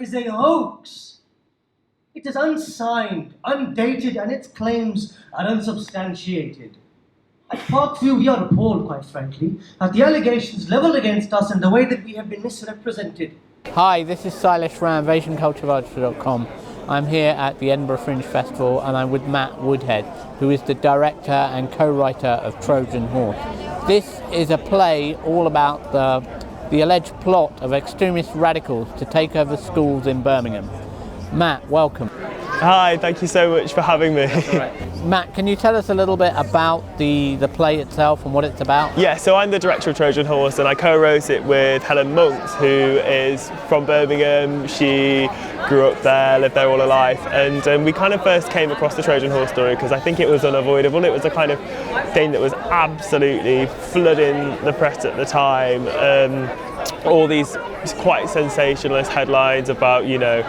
is a hoax. It is unsigned, undated, and its claims are unsubstantiated. At Parkview, we are appalled, quite frankly, at the allegations levelled against us and the way that we have been misrepresented. Hi, this is Silas from AsianCultureVoucher.com. I'm here at the Edinburgh Fringe Festival and I'm with Matt Woodhead, who is the director and co-writer of Trojan Horse. This is a play all about the alleged plot of extremist radicals to take over schools in Birmingham. Matt, welcome. Hi, thank you so much for having me. That's all right. Matt, can you tell us a little bit about the play itself and what it's about? Yeah, so I'm the director of Trojan Horse and I co-wrote it with Helen Monks, who is from Birmingham. She grew up there, lived there all her life, and we kind of first came across the Trojan Horse story because I think it was unavoidable. It was a kind of thing that was absolutely flooding the press at the time. All these quite sensationalist headlines about, you know,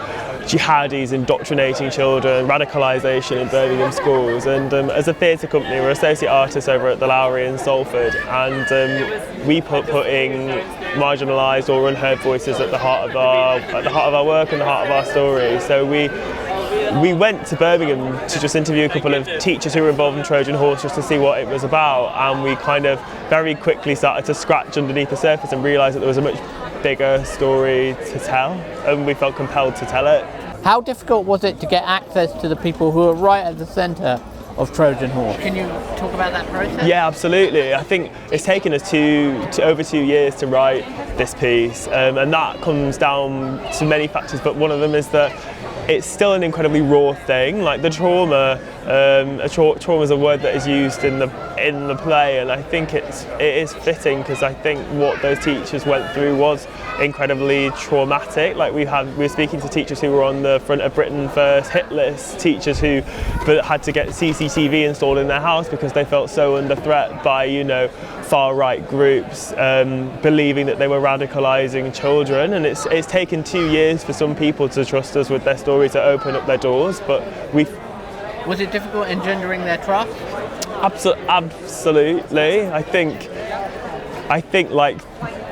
jihadis indoctrinating children, radicalisation in Birmingham schools, and as a theatre company we're associate artists over at the Lowry in Salford, and we putting marginalised or unheard voices at the heart of our work and the heart of our story. So we went to Birmingham to just interview a couple of teachers who were involved in Trojan Horse just to see what it was about, and we kind of very quickly started to scratch underneath the surface and realised that there was a much bigger story to tell, and we felt compelled to tell it. How difficult was it to get access to the people who are right at the centre of Trojan Horse? Can you talk about that process? Yeah, absolutely. I think it's taken us over 2 years to write this piece, and that comes down to many factors, but one of them is that it's still an incredibly raw thing. Like the trauma is a word that is used in the play, and I think it is fitting because I think what those teachers went through was incredibly traumatic. Like we were speaking to teachers who were on the front of Britain First hit list, teachers who had to get CCTV installed in their house because they felt so under threat by, you know, far-right groups believing that they were radicalising children, and it's taken 2 years for some people to trust us with their story, to open up their doors, but Was it difficult engendering their trust? Absolutely. I think like,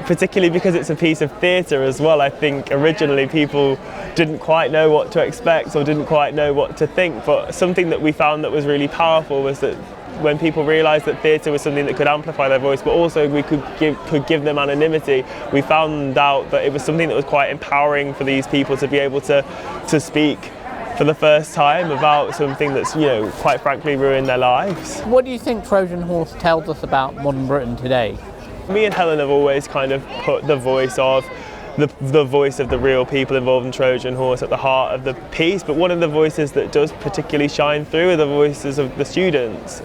particularly because it's a piece of theatre as well, I think originally people didn't quite know what to expect or didn't quite know what to think, but something that we found that was really powerful was that when people realised that theatre was something that could amplify their voice, but also we could give them anonymity, we found out that it was something that was quite empowering for these people to be able to speak for the first time about something that's, you know, quite frankly ruined their lives. What do you think Trojan Horse tells us about modern Britain today? Me and Helen have always kind of put the voice of the real people involved in Trojan Horse at the heart of the piece, but one of the voices that does particularly shine through are the voices of the students.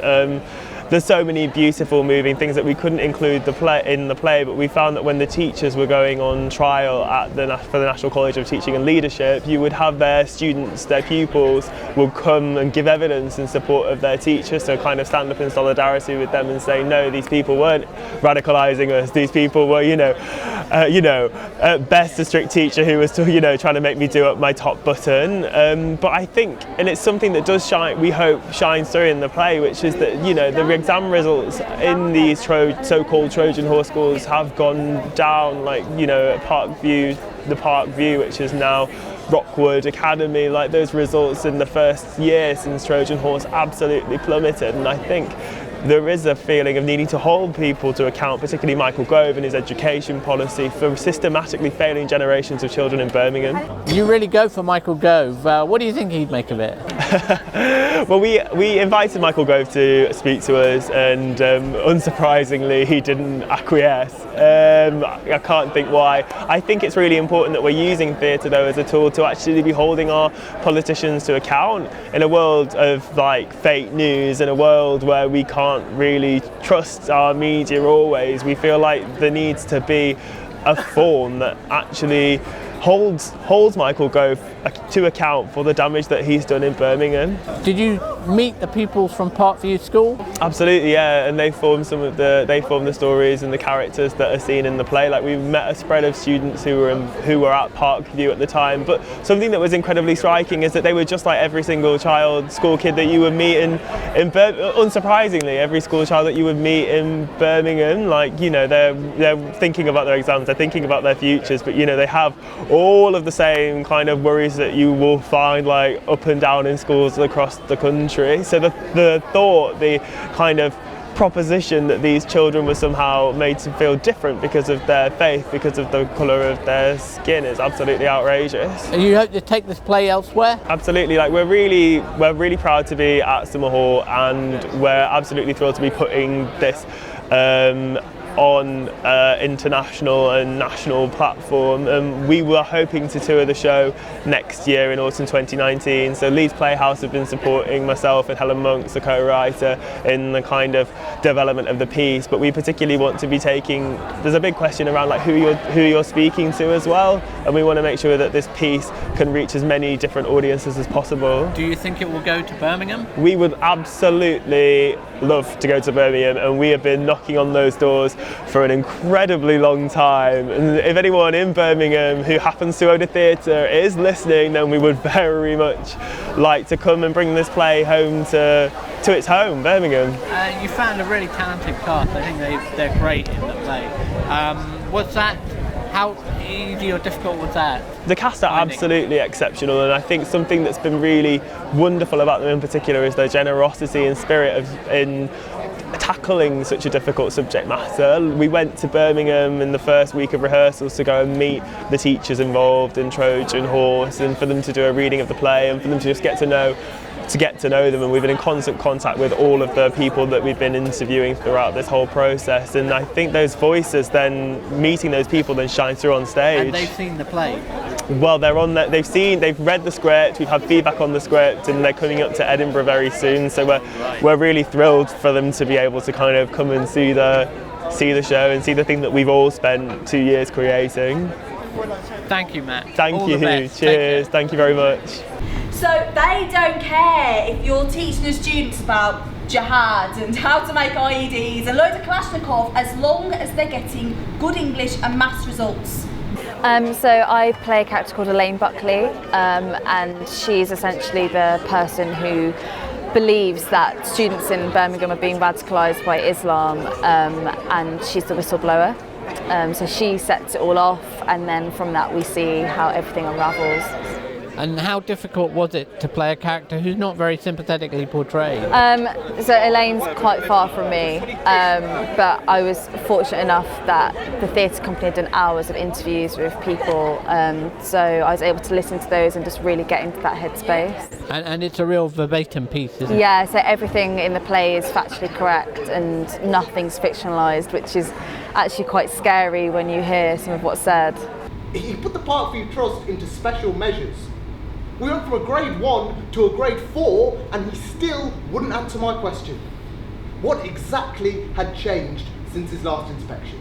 There's so many beautiful, moving things that we couldn't include in the play, but we found that when the teachers were going on trial for the National College of Teaching and Leadership, you would have their students, their pupils, would come and give evidence in support of their teachers, so kind of stand up in solidarity with them and say, no, these people weren't radicalising us, these people were, at best a strict teacher who was, trying to make me do up my top button. But I think, and it's something that does shine, we hope shines through in the play, which is that, the exam results in these so-called Trojan Horse schools have gone down, like, at the Parkview, which is now Rockwood Academy, like those results in the first year since Trojan Horse absolutely plummeted, and I think there is a feeling of needing to hold people to account, particularly Michael Gove and his education policy, for systematically failing generations of children in Birmingham. You really go for Michael Gove. What do you think he'd make of it? Well, we invited Michael Gove to speak to us, and unsurprisingly he didn't acquiesce. I can't think why. I think it's really important that we're using theatre though as a tool to actually be holding our politicians to account in a world of like fake news, in a world where we can't really trust our media always. We feel like there needs to be a form that actually holds Michael Gove to account for the damage that he's done in Birmingham. Did you meet the pupils from Parkview School? Absolutely, yeah, and they formed the stories and the characters that are seen in the play. Like, we met a spread of students who were at Parkview at the time, but something that was incredibly striking is that they were just like every single school kid that you would meet unsurprisingly, every school child that you would meet in Birmingham. Like, you know, they're thinking about their exams, they're thinking about their futures, but you know, they have all of the same kind of worries that you will find like up and down in schools across the country. So the kind of proposition that these children were somehow made to feel different because of their faith, because of the colour of their skin, is absolutely outrageous. And you hope to take this play elsewhere? Absolutely, like we're really proud to be at Summer Hall, and we're absolutely thrilled to be putting this on international and national platform. We were hoping to tour the show next year in autumn 2019, so Leeds Playhouse have been supporting myself and Helen Monks, the co-writer, in the kind of development of the piece, but we particularly want to be there's a big question around like who you're speaking to as well, and we want to make sure that this piece can reach as many different audiences as possible. Do you think it will go to Birmingham? We would absolutely love to go to Birmingham, and we have been knocking on those doors for an incredibly long time, and if anyone in Birmingham who happens to own a theatre is listening, then we would very much like to come and bring this play home to its home, Birmingham. You found a really talented cast. I think they're great in the play. How easy or difficult was that? The cast are absolutely exceptional, and I think something that's been really wonderful about them in particular is their generosity and spirit in tackling such a difficult subject matter. We went to Birmingham in the first week of rehearsals to go and meet the teachers involved in Trojan Horse, and for them to do a reading of the play and for them to just get to know them, and we've been in constant contact with all of the people that we've been interviewing throughout this whole process, and I think those voices then, meeting those people, then shine through on stage. And they've seen the play? Well, they've read the script, we've had feedback on the script, and they're coming up to Edinburgh very soon, so we're really thrilled for them to be able to kind of come and see the show and see the thing that we've all spent 2 years creating. Thank you, Matt. Thank you. Cheers. Thank you very much. So they don't care if you're teaching the students about jihad and how to make IEDs and loads of Kalashnikov, as long as they're getting good English and maths results. So I play a character called Elaine Buckley, and she's essentially the person who believes that students in Birmingham are being radicalised by Islam, and she's the whistleblower. So she sets it all off, and then from that we see how everything unravels. And how difficult was it to play a character who's not very sympathetically portrayed? So Elaine's quite far from me, but I was fortunate enough that the theatre company had done hours of interviews with people, so I was able to listen to those and just really get into that headspace. And it's a real verbatim piece, isn't it? Yeah, so everything in the play is factually correct and nothing's fictionalised, which is actually quite scary when you hear some of what's said. He put the Parkview Trust into special measures. We went from a grade 1 to a grade 4, and he still wouldn't answer my question. What exactly had changed since his last inspection?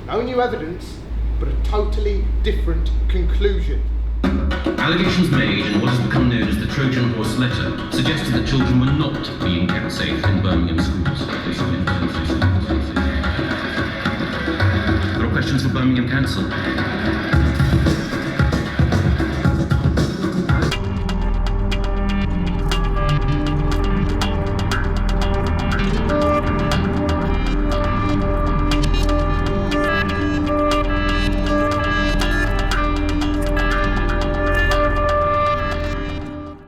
No new evidence, but a totally different conclusion. Allegations made in what has become known as the Trojan Horse letter suggested that children were not being kept safe in Birmingham schools. There are questions for Birmingham Council.